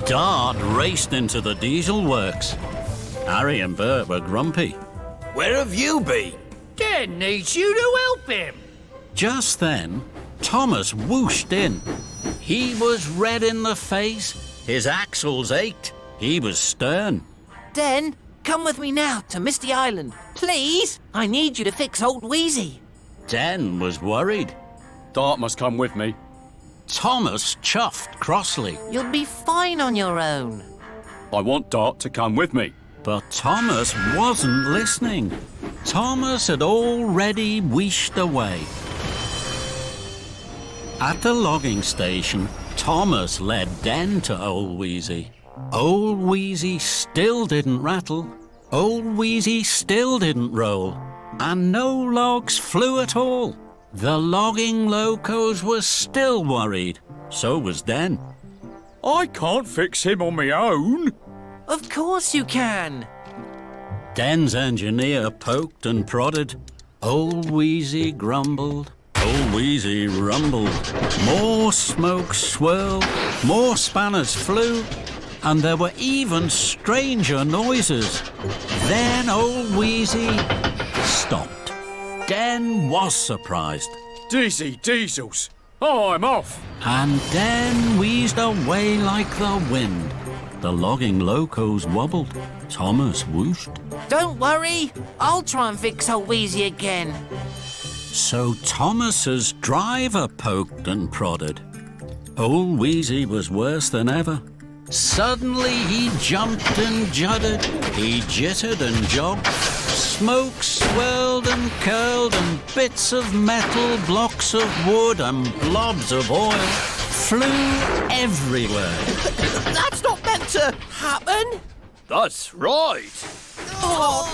Dart raced into the diesel works. Harry and Bert were grumpy. Where have you been? Dan needs you to help him. Just then, Thomas whooshed in. He was red in the face, his axles ached, he was stern. Den, come with me now to Misty Island. Please, I need you to fix old Wheezy. Den was worried. Dart must come with me. Thomas chuffed crossly. You'll be fine on your own. I want Dart to come with me. But Thomas wasn't listening. Thomas had already wheeshed away. At the logging station, Thomas led Den to Old Wheezy. Old Wheezy still didn't rattle. Old Wheezy still didn't roll. And no logs flew at all. The logging locos were still worried. So was Den. I can't fix him on my own. Of course you can. Den's engineer poked and prodded. Old Wheezy grumbled. Old Wheezy rumbled. More smoke swirled. More spanners flew. And there were even stranger noises. Then Old Wheezy stopped. Den was surprised. Dizzy diesels. I'm off. And Den wheezed away like the wind. The logging locos wobbled. Thomas whooshed. Don't worry, I'll try and fix old Wheezy again. So Thomas's driver poked and prodded. Old Wheezy was worse than ever. Suddenly he jumped and juddered. He jittered and jogged. Smoke swirled and curled, and bits of metal, blocks of wood, and blobs of oil flew everywhere. That's not meant to happen. That's right.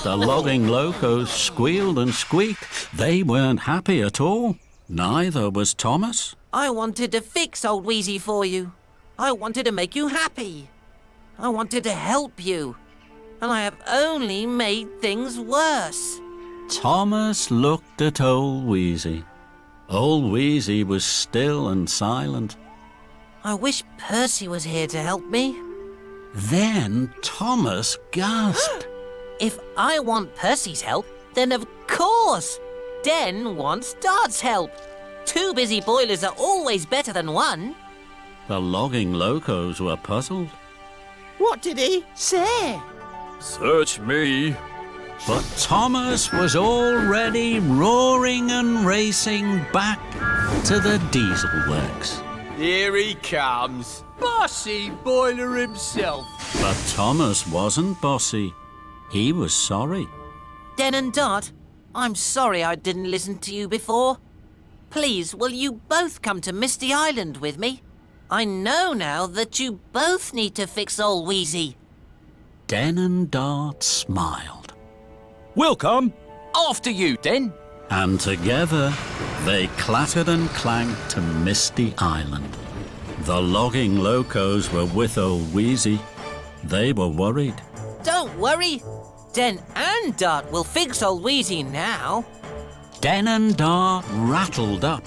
The logging locos squealed and squeaked. They weren't happy at all. Neither was Thomas. I wanted to fix old Wheezy for you. I wanted to make you happy. I wanted to help you. And I have only made things worse. Thomas looked at Old Wheezy. Old Wheezy was still and silent. I wish Percy was here to help me. Then Thomas gasped. If I want Percy's help, then of course, Den wants Dart's help. Two busy boilers are always better than one. The logging locos were puzzled. What did he say? Search me. But Thomas was already roaring and racing back to the diesel works. Here he comes. Bossy boiler himself. But Thomas wasn't bossy. He was sorry. Den and Dart, I'm sorry I didn't listen to you before. Please, will you both come to Misty Island with me? I know now that you both need to fix old Wheezy. Den and Dart smiled. We'll come. After you, Den. And together they clattered and clanked to Misty Island. The logging locos were with Old Wheezy. They were worried. Don't worry. Den and Dart will fix old Wheezy now. Den and Dart rattled up.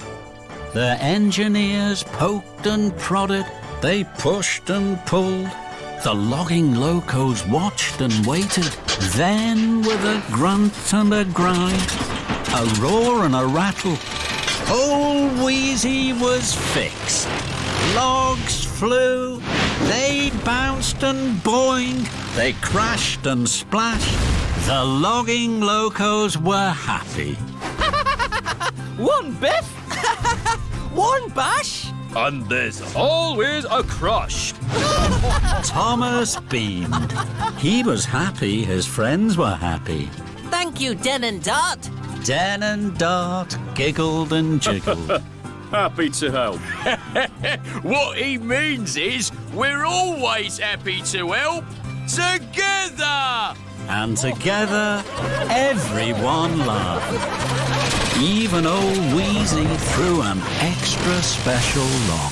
Their engineers poked and prodded. They pushed and pulled. The logging locos watched and waited. Then, with a grunt and a grind, a roar and a rattle, Old Wheezy was fixed. Logs flew. They bounced and boinged. They crashed and splashed. The logging locos were happy. One biff. One bash. And there's always a crush. Thomas beamed. He was happy his friends were happy. Thank you, Den and Dart. Den and Dart giggled and jiggled. Happy to help. What he means is we're always happy to help. Together! And together, everyone laughed. Even Old Wheezy threw an extra special log.